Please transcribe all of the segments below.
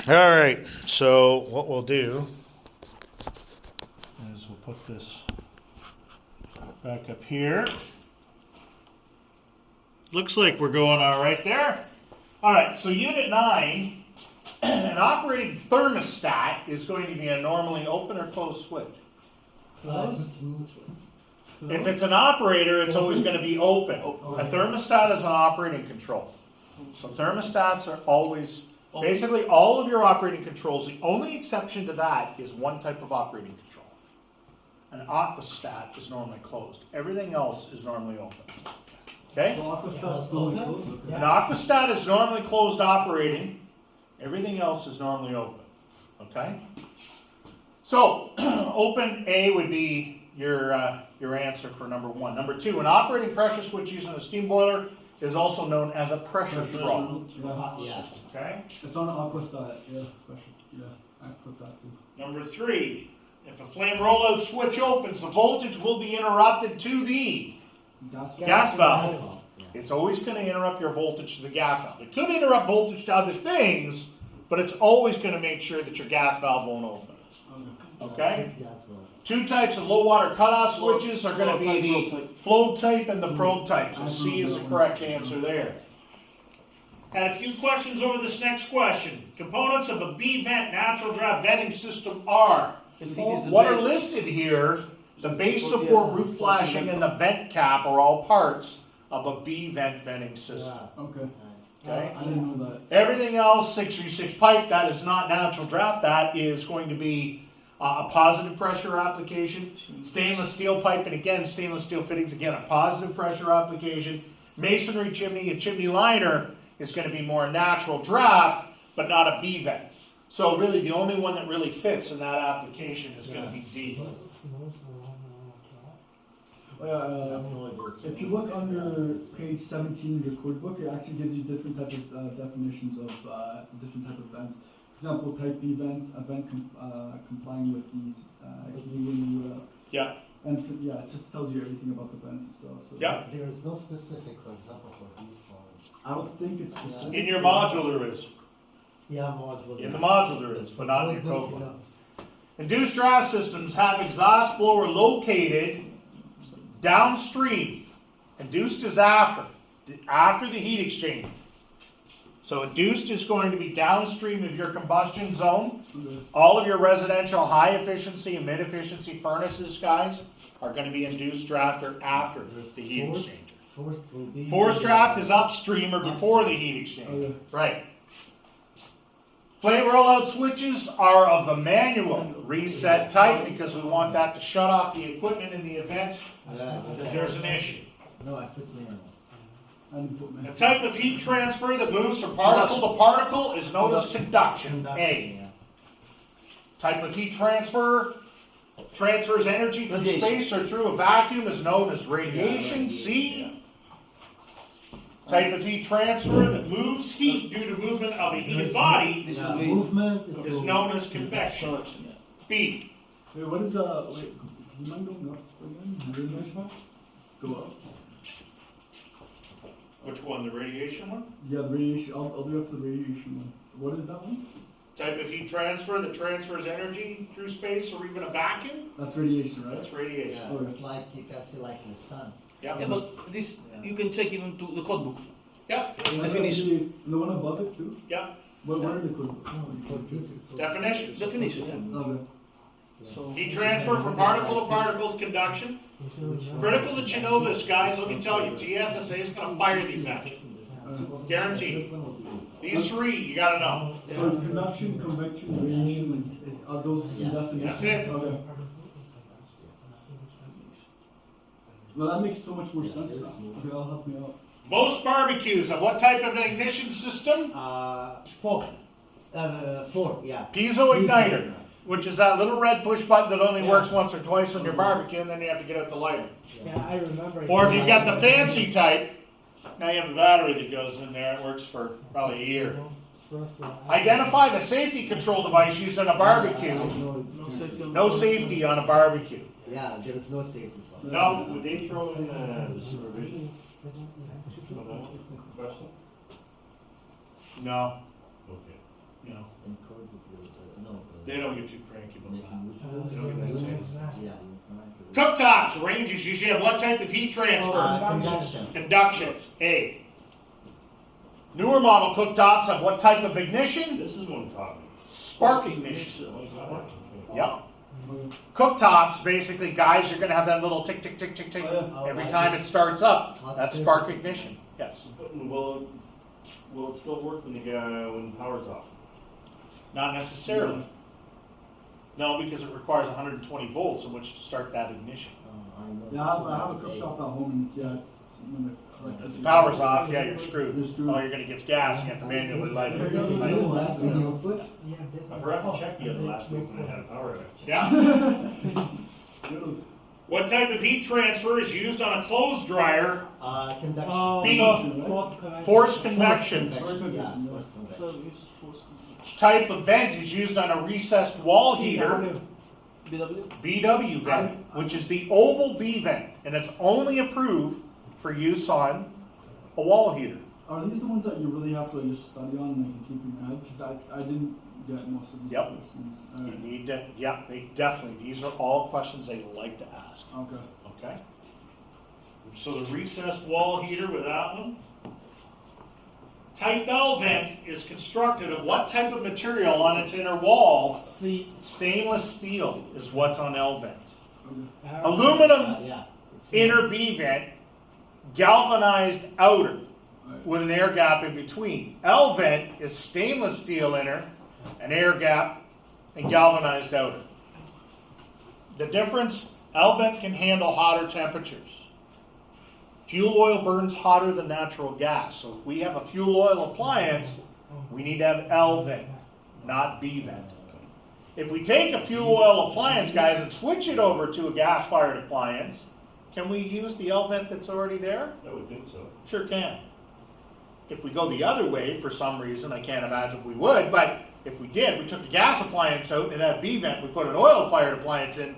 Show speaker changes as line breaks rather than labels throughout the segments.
All right, so what we'll do is we'll put this back up here. Looks like we're going all right there. All right, so Unit 9, an operating thermostat is going to be a normally open or closed switch. If it's an operator, it's always going to be open. A thermostat is an operating control. So thermostats are always, basically all of your operating controls, the only exception to that is one type of operating control. An aquastat is normally closed. Everything else is normally open. Okay?
So aquastat's normally closed? Okay.
An aquastat is normally closed operating. Everything else is normally open. Okay? So, open A would be your answer for number 1. Number 2, an operating pressure switch using a steam boiler is also known as a pressure trough.
Yeah.
Okay?
It's on an aquastat, yeah, special. Yeah, I put that too.
Number 3, if a flame rollout switch opens, the voltage will be interrupted to the gas valve. It's always going to interrupt your voltage to the gas valve. It could interrupt voltage to other things, but it's always going to make sure that your gas valve won't open. Okay? 2 types of low water cutoff switches are going to be the flow type and the probe type. So C is the correct answer there. Had a few questions over this next question. Components of a B-vent natural draft venting system are. What are listed here, the base support, roof flashing, and the vent cap are all parts of a B-vent venting system.
Okay.
Okay?
I didn't know that.
Everything else, 636 pipe, that is not natural draft. That is going to be a positive pressure application. Stainless steel pipe, and again, stainless steel fittings, again, a positive pressure application. Masonry chimney, a chimney liner is going to be more natural draft, but not a B-vent. So really, the only one that really fits in that application is going to be D.
If you look under page 17 of your code book, it actually gives you different types of definitions of different type of vents. For example, type B vent, a vent complying with these helium.
Yeah.
And yeah, it just tells you everything about the vent. So
Yeah.
There is no specific, for example, for these ones.
I don't think it's specific.
In your module there is.
Yeah, module.
In the module there is, but not in your code book. Induced draft systems have exhaust blower located downstream. Induced is after the heat exchanger. So induced is going to be downstream of your combustion zone. All of your residential high efficiency and mid efficiency furnaces, guys, are going to be induced draft or after the heat exchanger. Forced draft is upstream or before the heat exchanger. Right. Flame rollout switches are of the manual reset type because we want that to shut off the equipment in the event that there's an issue.
No, I put manual.
A type of heat transfer that moves from particle to particle is known as conduction, A. Type of heat transfer transfers energy through space or through a vacuum is known as radiation, C. Type of heat transfer that moves heat due to movement of a heated body
Movement
is known as convection, B.
Wait, what is wait, can you mind going up again? Go up.
Which one, the radiation one?
Yeah, the radiation. I'll do up to the radiation one. What is that one?
Type of heat transfer that transfers energy through space or even a vacuum?
That's radiation, right?
That's radiation.
Yeah, it's like you can see like in the sun.
Yep.
Yeah, but this you can check even to the code book.
Yep.
Definition.
The one above it too?
Yep.
What are the code book?
Definitions.
Definition, yeah.
Okay.
So
Heat transfer from particle to particle is conduction. Critical that you know this, guys. Let me tell you, TSSA is going to fire these at you. Guaranteed. These 3, you got to know.
So conduction, convection, radiation, are those the definitions?
That's it.
Okay. Well, that makes so much more sense now. Okay, that'll help me out.
Most barbecues have what type of an ignition system?
4. 4, yeah.
Piezo igniter, which is that little red push button that only works once or twice on your barbecue, and then you have to get out the lighter.
Yeah, I remember.
Or if you've got the fancy type, now you have a battery that goes in there. It works for probably a year. Identify the safety control device used on a barbecue. No safety on a barbecue.
Yeah, there is no safety.
No.
Would they throw in supervision?
No.
Okay.
No.
In code.
They don't get too cranky about that. They don't get that
Units,
tense.
yeah.
Cooktops, ranges usually have what type of heat transfer?
Conduction.
Conduction, A. Newer model cooktops have what type of ignition?
This is one copy.
Spark ignition.
Yep.
Yep. Cooktops, basically, guys, you're gonna have that little tick, tick, tick, tick, tick.
Oh,
Every time it starts up,
Hot
that's spark
surface.
ignition, yes.
Will it still work when when power's off?
Not necessarily. No, because it requires 120 volts in which to start that ignition.
Yeah, I have a cooktop at home and yeah, it's when the
If
electricity.
the power's off, yeah, you're screwed.
You're screwed.
All you're gonna get's gas, you have to manually light it. Light it.
I forgot to check the other last week when I had a power outage.
Yeah? What type of heat transfer is used on a clothes dryer?
Conduction.
B. Forced convection.
Yeah, forced convection.
So it's forced.
Which type of vent is used on a recessed wall heater?
BW?
BW vent, which is the oval B vent, and it's only approved for use on a wall heater.
Are these the ones that you really have to just study on and like keep in your head? Because I didn't get most of these
Yep.
questions.
You
Alright.
need to, yeah, they definitely, these are all questions they like to ask,
Okay.
okay? So the recessed wall heater with that one. Type L vent is constructed of what type of material on its inner wall? Stainless steel is what's on L vent.
Okay.
Aluminum
Yeah. It's-
inner B vent, galvanized outer
Alright.
with an air gap in between. L vent is stainless steel inner, an air gap, and galvanized outer. The difference, L vent can handle hotter temperatures. Fuel oil burns hotter than natural gas, so if we have a fuel oil appliance, we need to have L vent, not B vent. If we take a fuel oil appliance, guys, and switch it over to a gas-fired appliance, can we use the L vent that's already there?
I would think so.
Sure can. If we go the other way, for some reason, I can't imagine we would, but if we did, we took a gas appliance out and it had a B vent, we put an oil-fired appliance in,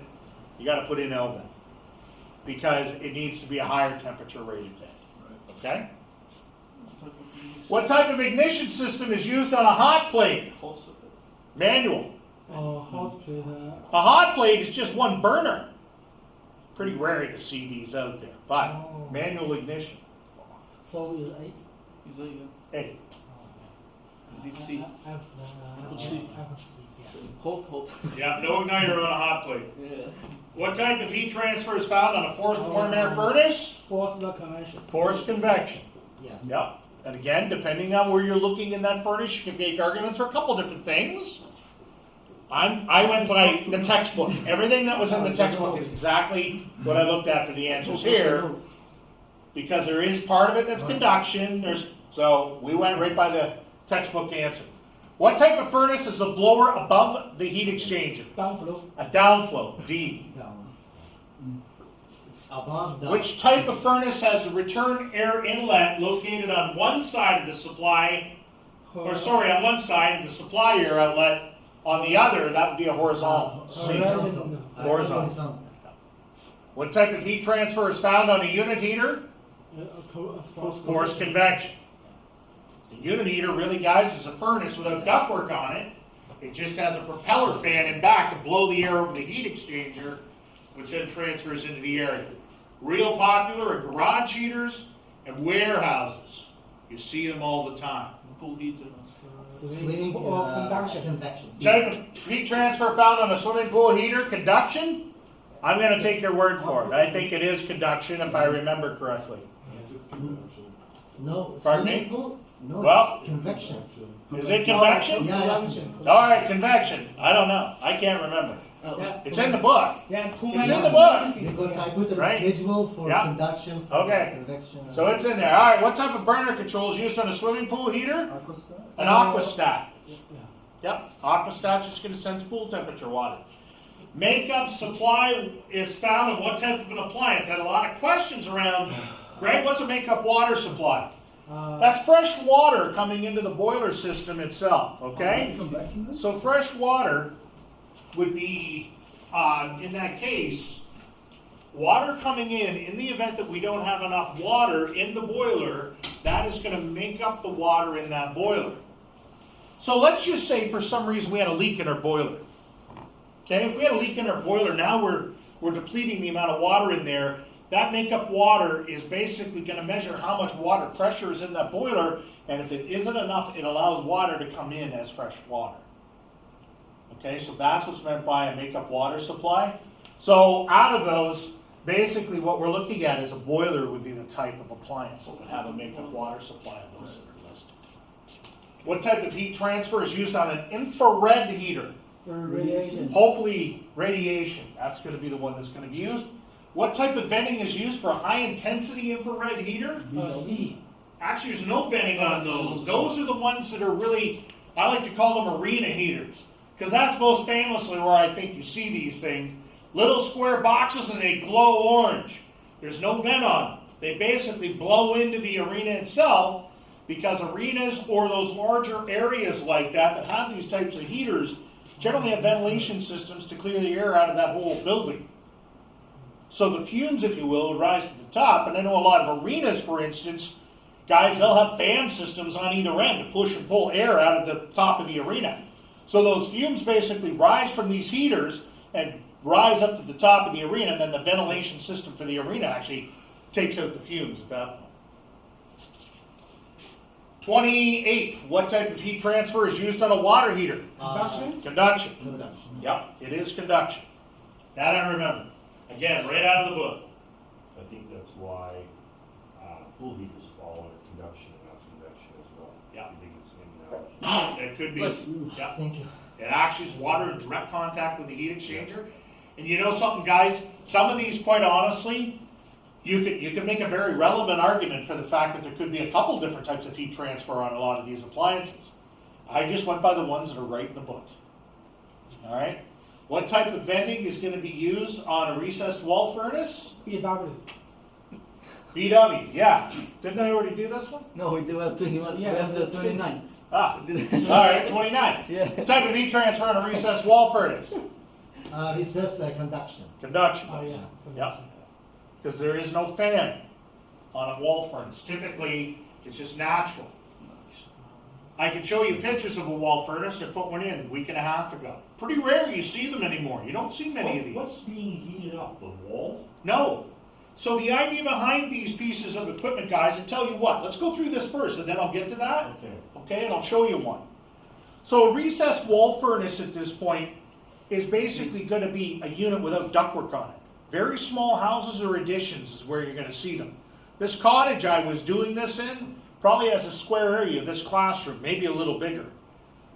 you gotta put in L vent. Because it needs to be a higher temperature rated vent, okay? What type of ignition system is used on a hot plate? Manual.
Hot plate.
A hot plate is just one burner. Pretty rare to see these out there, but
Oh.
manual ignition.
So is eight.
Is that, yeah.
Hey,
Deep sea.
I
Could see.
could see. Yeah.
Hot.
yeah, no igniter on a hot plate.
Yeah.
What type of heat transfer is found on a forced warm air furnace?
Force the convection.
Forced convection.
Yeah.
Yep. And again, depending on where you're looking in that furnace, you can make arguments for a couple different things. I went by the textbook. Everything that was in the textbook is exactly what I looked at for the answers here. Because there is part of it that's conduction, so we went right by the textbook answer. What type of furnace is the blower above the heat exchanger?
Downflow.
A downflow, D.
Down. It's above the.
Which type of furnace has a return air inlet located on one side of the supply, or sorry, on one side of the supply air outlet, on the other, that would be a horizontal.
Horizontal.
Horizontal. What type of heat transfer is found on a unit heater? Forced convection. The unit heater really, guys, is a furnace without ductwork on it. It just has a propeller fan in back to blow the air over the heat exchanger, which then transfers into the area. Real popular are garage heaters and warehouses. You see them all the time.
Pool heater.
Swimming
or conduction.
convection.
Type of heat transfer found on a swimming pool heater, conduction? I'm gonna take your word for it. I think it is conduction if I remember correctly.
No.
Pardon
swimming
me?
pool? No,
Well-
it's convection.
Is it convection?
Yeah,
Alright, convection. I don't know. I can't remember.
Yeah.
It's in the book.
Yeah, too
It's
many.
in the book.
Because I put a
Right?
schedule for
Yeah.
conduction, for
Okay.
convection.
So it's in there. Alright, what type of burner control is used on a swimming pool heater?
Aquastat?
An aquastat.
Yeah.
Yep, aquastat's just gonna sense pool temperature water. Makeup supply is found in what type of an appliance? Had a lot of questions around, Greg, what's a makeup water supply? That's fresh water coming into the boiler system itself, okay?
Convection then?
So fresh water would be, in that case, water coming in the event that we don't have enough water in the boiler, that is gonna make up the water in that boiler. So let's just say for some reason we had a leak in our boiler. Okay, if we had a leak in our boiler, now we're depleting the amount of water in there. That makeup water is basically going to measure how much water pressure is in that boiler, and if it isn't enough, it allows water to come in as fresh water. Okay, so that's what's meant by a makeup water supply. So out of those, basically what we're looking at is a boiler would be the type of appliance that would have a makeup water supply of those that are listed. What type of heat transfer is used on an infrared heater?
Radiation.
Hopefully radiation, that's going to be the one that's going to be used. What type of venting is used for a high intensity infrared heater?
Steam.
Actually, there's no venting on those. Those are the ones that are really, I like to call them arena heaters. Because that's most famously where I think you see these things. Little square boxes and they glow orange. There's no vent on them. They basically blow into the arena itself, because arenas or those larger areas like that have these types of heaters generally have ventilation systems to clear the air out of that whole building. So the fumes, if you will, rise to the top. And I know a lot of arenas, for instance, guys, they'll have fan systems on either end to push and pull air out of the top of the arena. So those fumes basically rise from these heaters and rise up to the top of the arena, and then the ventilation system for the arena actually takes out the fumes at that point. 28. What type of heat transfer is used on a water heater?
Conduction.
Conduction.
Conduction.
Yep, it is conduction. That I remember. Again, right out of the book.
I think that's why pool heaters fall under conduction and not convection as well.
Yeah.
I think it's in analogy.
It could be. Yeah.
Thank you.
It actually is water in direct contact with the heat exchanger. And you know something, guys? Some of these, quite honestly, you could make a very relevant argument for the fact that there could be a couple different types of heat transfer on a lot of these appliances. I just went by the ones that are right in the book. All right? What type of venting is going to be used on a recessed wall furnace?
PW.
BW, yeah. Didn't I already do this one?
No, we do have 21.
Yeah.
We have the 29.
Ah, all right, 29.
Yeah.
What type of heat transfer on a recessed wall furnace?
Recess conduction.
Conduction.
Oh, yeah.
Yep. Because there is no fan on a wall furnace. Typically, it's just natural. I can show you pictures of a wall furnace. I put one in a week and a half ago. Pretty rare you see them anymore. You don't see many of these.
What's being heated up? The wall?
No. So the idea behind these pieces of equipment, guys, I tell you what, let's go through this first and then I'll get to that.
Okay.
Okay, and I'll show you one. So a recessed wall furnace at this point is basically going to be a unit without ductwork on it. Very small houses or additions is where you're going to see them. This cottage I was doing this in probably has a square area, this classroom, maybe a little bigger.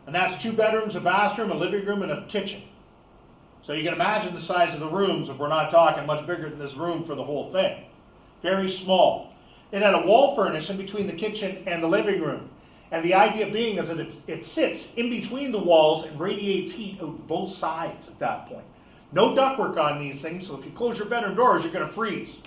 And that's 2 bedrooms, a bathroom, a living room, and a kitchen. So you can imagine the size of the rooms if we're not talking much bigger than this room for the whole thing. Very small. It had a wall furnace in between the kitchen and the living room. And the idea being is that it sits in between the walls and radiates heat out both sides at that point. No ductwork on these things, so if you close your bedroom doors, you're going to freeze.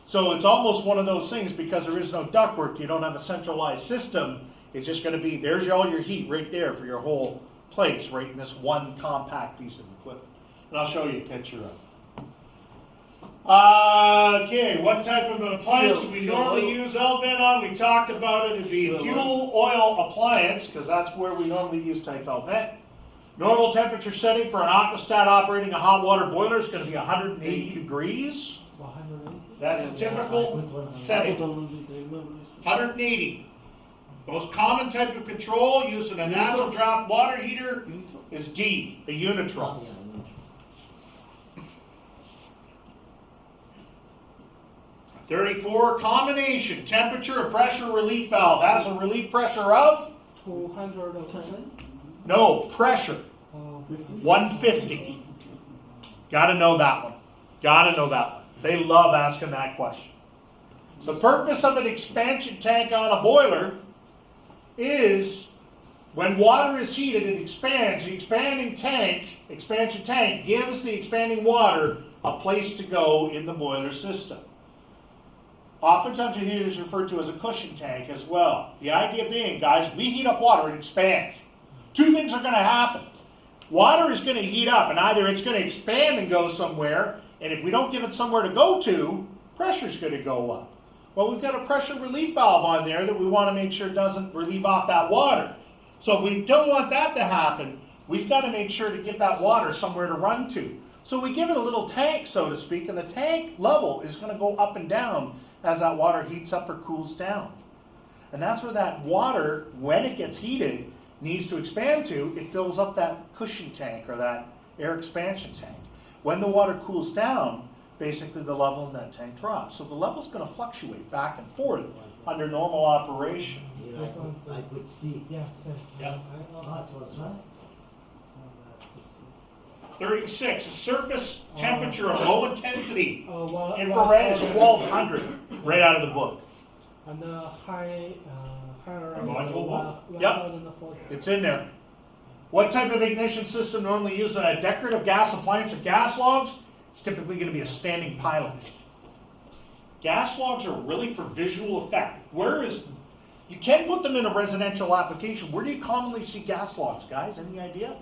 So it's almost one of those things, because there is no ductwork, you don't have a centralized system. It's just going to be, there's all your heat right there for your whole place, right in this one compact piece of equipment. And I'll show you a picture of it. Okay, what type of appliance do we
Fuel
normally
oil.
use L-vent on? We talked about it. It'd be a
Fuel
fuel oil appliance, because that's where we normally use type L-vent. Normal temperature setting for an aquastat operating a hot water boiler is going to be 180 degrees.
180.
That's a typical setting. 180. Most common type of control used in a natural draft water heater is D, the Unitron.
Yeah,
34, combination, temperature and pressure relief valve. Has a relief pressure of?
210.
No, pressure.
50.
150. Gotta know that one. Gotta know that one. They love asking that question. The purpose of an expansion tank on a boiler is when water is heated, it expands. The expansion tank gives the expanding water a place to go in the boiler system. Oftentimes a heater is referred to as a cushion tank as well. The idea being, guys, we heat up water, it expands. 2 things are going to happen. Water is going to heat up, and either it's going to expand and go somewhere, and if we don't give it somewhere to go to, pressure is going to go up. Well, we've got a pressure relief valve on there that we want to make sure doesn't relieve off that water. So if we don't want that to happen, we've got to make sure to get that water somewhere to run to. So we give it a little tank, so to speak, and the tank level is going to go up and down as that water heats up or cools down. And that's where that water, when it gets heated, needs to expand to. It fills up that cushion tank or that air expansion tank. When the water cools down, basically the level in that tank drops. So the level's going to fluctuate back and forth under normal operation.
Yeah, I could see.
Yeah, same.
Yeah.
Oh, it was right.
36, a surface temperature of low intensity.
Well,
Infrared is 1200, right out of the book.
And higher.
A module one?
Yep.
1040.
It's in there. What type of ignition system normally used on a decorative gas appliance or gas logs? It's typically going to be a standing pilot. Gas logs are really for visual effect. You can put them in a residential application. Where do you commonly see gas logs, guys? Any idea?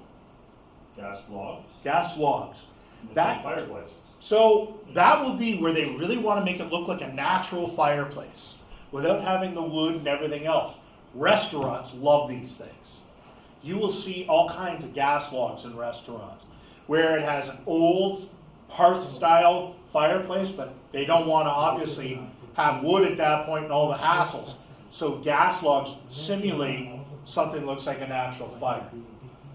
Gas logs.
Gas logs.
And
That-
fireplaces.
So that will be where they really want to make it look like a natural fireplace without having the wood and everything else. Restaurants love these things. You will see all kinds of gas logs in restaurants where it has an old hearth style fireplace, but they don't want to obviously have wood at that point and all the hassles. So gas logs simulate something that looks like a natural fire.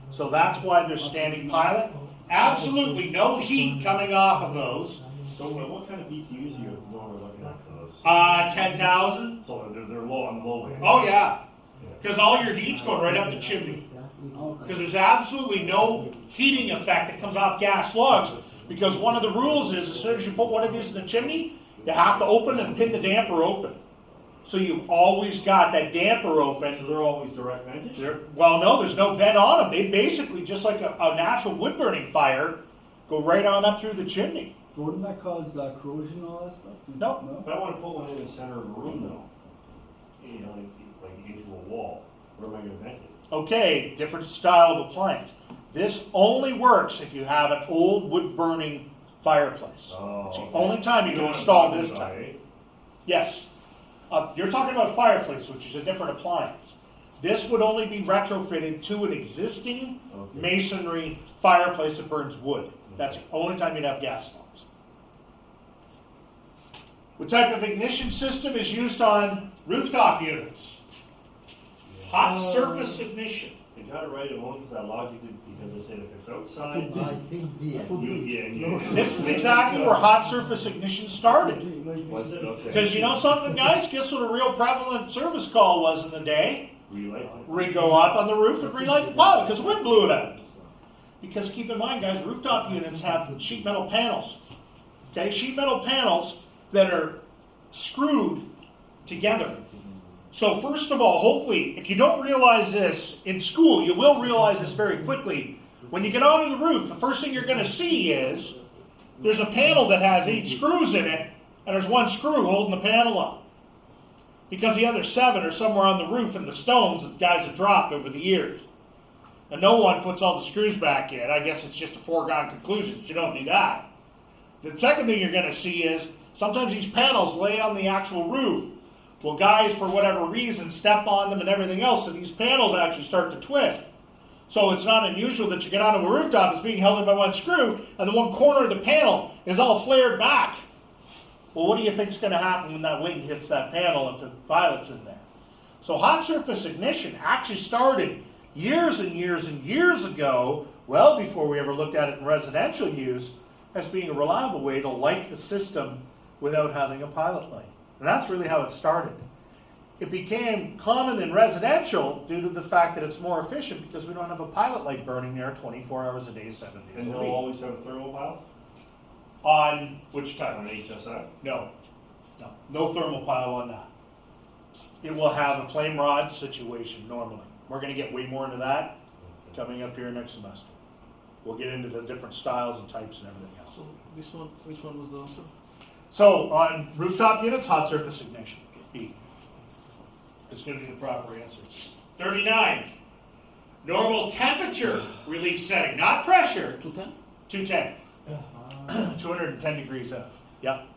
So that's why they're standing pilot. Absolutely no heat coming off of those.
So what kind of BTUs are you normally looking at for those?
10,000.
So they're low on the low end.
Oh yeah, because all your heat's going right up the chimney. Because there's absolutely no heating effect that comes off gas logs. Because one of the rules is as soon as you put one of these in the chimney, you have to open and pin the damper open. So you've always got that damper open.
So they're always direct vented?
Well, no, there's no vent on them. They basically, just like a natural wood burning fire, go right on up through the chimney.
But wouldn't that cause corrosion and all that stuff?
No.
If I want to put one in the center of a room though, you know, like into a wall, where am I going to vent it?
Okay, different style of appliance. This only works if you have an old wood burning fireplace.
Oh,
It's the
okay.
only time you can
don't
install
have
this
to
type.
buy it.
Yes. You're talking about a fireplace, which is a different appliance. This would only be retrofitted to an existing
Okay.
masonry fireplace that burns wood. That's the only time you'd have gas logs. What type of ignition system is used on rooftop units? Hot surface ignition.
You gotta write it on because I logic it because I said if it's outside,
I think
you.
This is exactly where hot surface ignition started.
Was it? Okay.
Because you know something, guys? Guess what a real prevalent service call was in the day?
Relight.
We go up on the roof and relight the pilot because the wind blew it out. Because keep in mind, guys, rooftop units have sheet metal panels. Okay, sheet metal panels that are screwed together. So first of all, hopefully, if you don't realize this in school, you will realize this very quickly. When you get onto the roof, the first thing you're going to see is there's a panel that has 8 screws in it, and there's 1 screw holding the panel up. Because the other 7 are somewhere on the roof in the stones that guys have dropped over the years. And no one puts all the screws back in. I guess it's just a foregone conclusion. You don't do that. The second thing you're going to see is sometimes these panels lay on the actual roof. Well, guys, for whatever reason, step on them and everything else, so these panels actually start to twist. So it's not unusual that you get onto a rooftop that's being held in by 1 screw, and the one corner of the panel is all flared back. Well, what do you think is going to happen when that wind hits that panel if the pilot's in there? So hot surface ignition actually started years and years and years ago, well before we ever looked at it in residential use, as being a reliable way to light the system without having a pilot light. And that's really how it started. It became common in residential due to the fact that it's more efficient because we don't have a pilot light burning there 24 hours a day, 7 days
And
a
they'll
week.
always have a thermal pile
On which type?
on HSI?
No. No thermal pile on that. It will have a flame rod situation normally. We're going to get way more into that coming up here next semester. We'll get into the different styles and types and everything else.
So this one, which one was the answer?
So on rooftop units, hot surface ignition. B. It's going to be the proper answer. 39. Normal temperature relief setting, not pressure.
210?
210. 210 degrees F. Yep.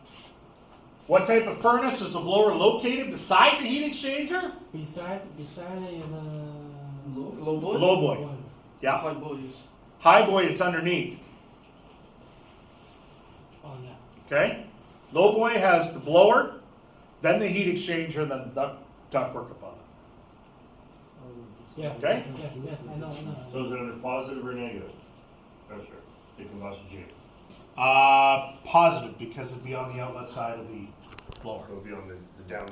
What type of furnace is the blower located beside the heat exchanger?
Beside is
Low?
Low boy?
Low boy, yeah.
High boy is.
High boy, it's underneath,
On that.
okay? Low boy has the blower, then the heat exchanger, then the ductwork above it.
Yeah.
Okay.
Yes, yes, I know.
So is it under positive or negative pressure, the combustion chamber?
Positive, because it'd be on the outlet side of the blower.
So it'll be on the down